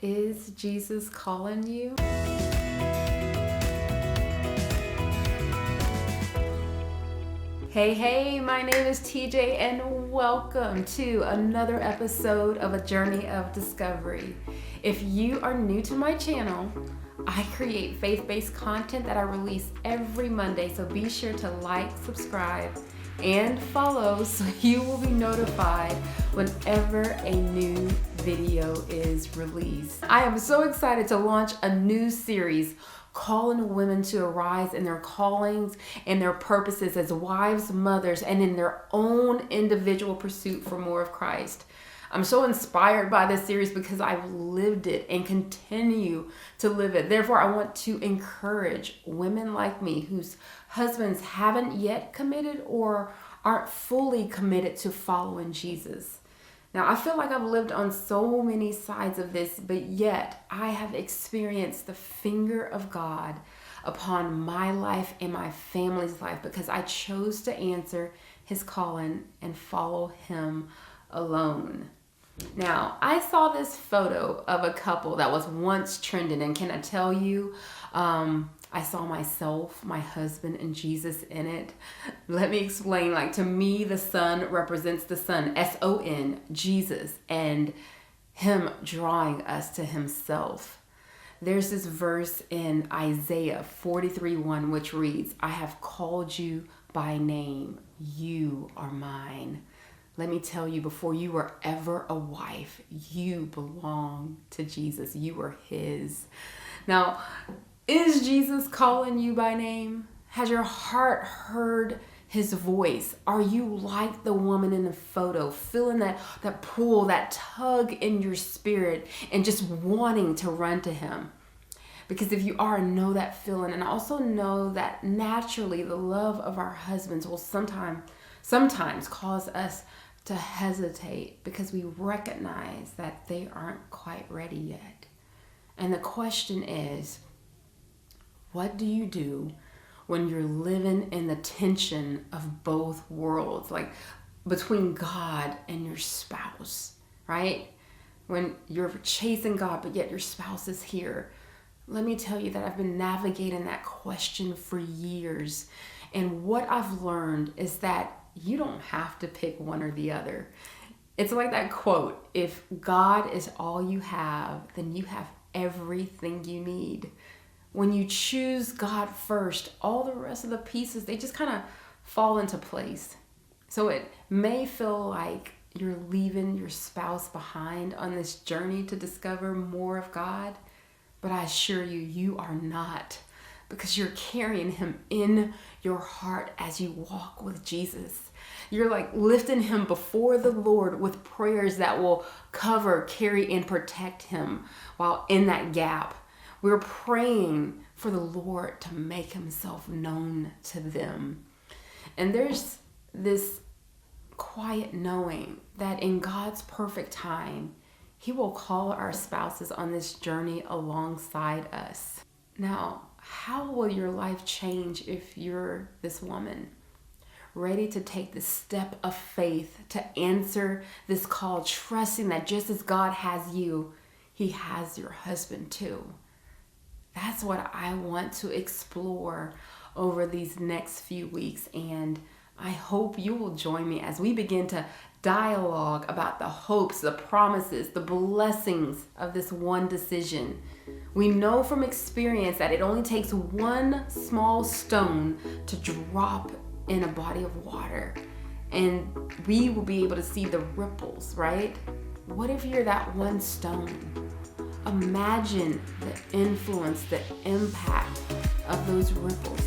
Is Jesus calling you? Hey, my name is TJ and welcome to another episode of A Journey of Discovery. If you are new to my channel, I create faith-based content that I release every Monday, so be sure to like, subscribe, and follow so you will be notified whenever a new video is released. I am so excited to launch a new series calling women to arise in their callings and their purposes as wives, mothers, and in their own individual pursuit for more of Christ. I'm so inspired by this series because I've lived it and continue to live it. Therefore, I want to encourage women like me whose husbands haven't yet committed or aren't fully committed to following Jesus. Now, I feel like I've lived on so many sides of this, but yet I have experienced the finger of God upon my life and my family's life because I chose to answer his calling and follow him alone. Now, I saw this photo of a couple that was once trending, and can I tell you, I saw myself, my husband, and Jesus in it. Let me explain. Like, to me, the sun represents the Son, S-O-N, Jesus, and him drawing us to himself. There's this verse in Isaiah 43:1, which reads, "I have called you by name. You are mine." Let me tell you, before you were ever a wife, you belong to Jesus. You were his. Now, is Jesus calling you by name? Has your heart heard his voice? Are you like the woman in the photo, feeling that pull, that tug in your spirit and just wanting to run to him? Because if you are, know that feeling, and also know that naturally the love of our husbands will sometimes cause us to hesitate because we recognize that they aren't quite ready yet. And the question is, what do you do when you're living in the tension of both worlds, like between God and your spouse, right? When you're chasing God, but yet your spouse is here. Let me tell you that I've been navigating that question for years. And what I've learned is that you don't have to pick one or the other. It's like that quote, if God is all you have, then you have everything you need. When you choose God first, all the rest of the pieces, they just kind of fall into place. So it may feel like you're leaving your spouse behind on this journey to discover more of God, but I assure you, you are not, because you're carrying him in your heart as you walk with Jesus. You're like lifting him before the Lord with prayers that will cover, carry, and protect him while in that gap. We're praying for the Lord to make himself known to them. And there's this quiet knowing that in God's perfect time, he will call our spouses on this journey alongside us. Now, how will your life change if you're this woman ready to take this step of faith to answer this call, trusting that just as God has you, he has your husband too? That's what I want to explore over these next few weeks, and I hope you will join me as we begin to dialogue about the hopes, the promises, the blessings of this one decision. We know from experience that it only takes one small stone to drop in a body of water, and we will be able to see the ripples, right? What if you're that one stone? Imagine the influence, the impact of those ripples,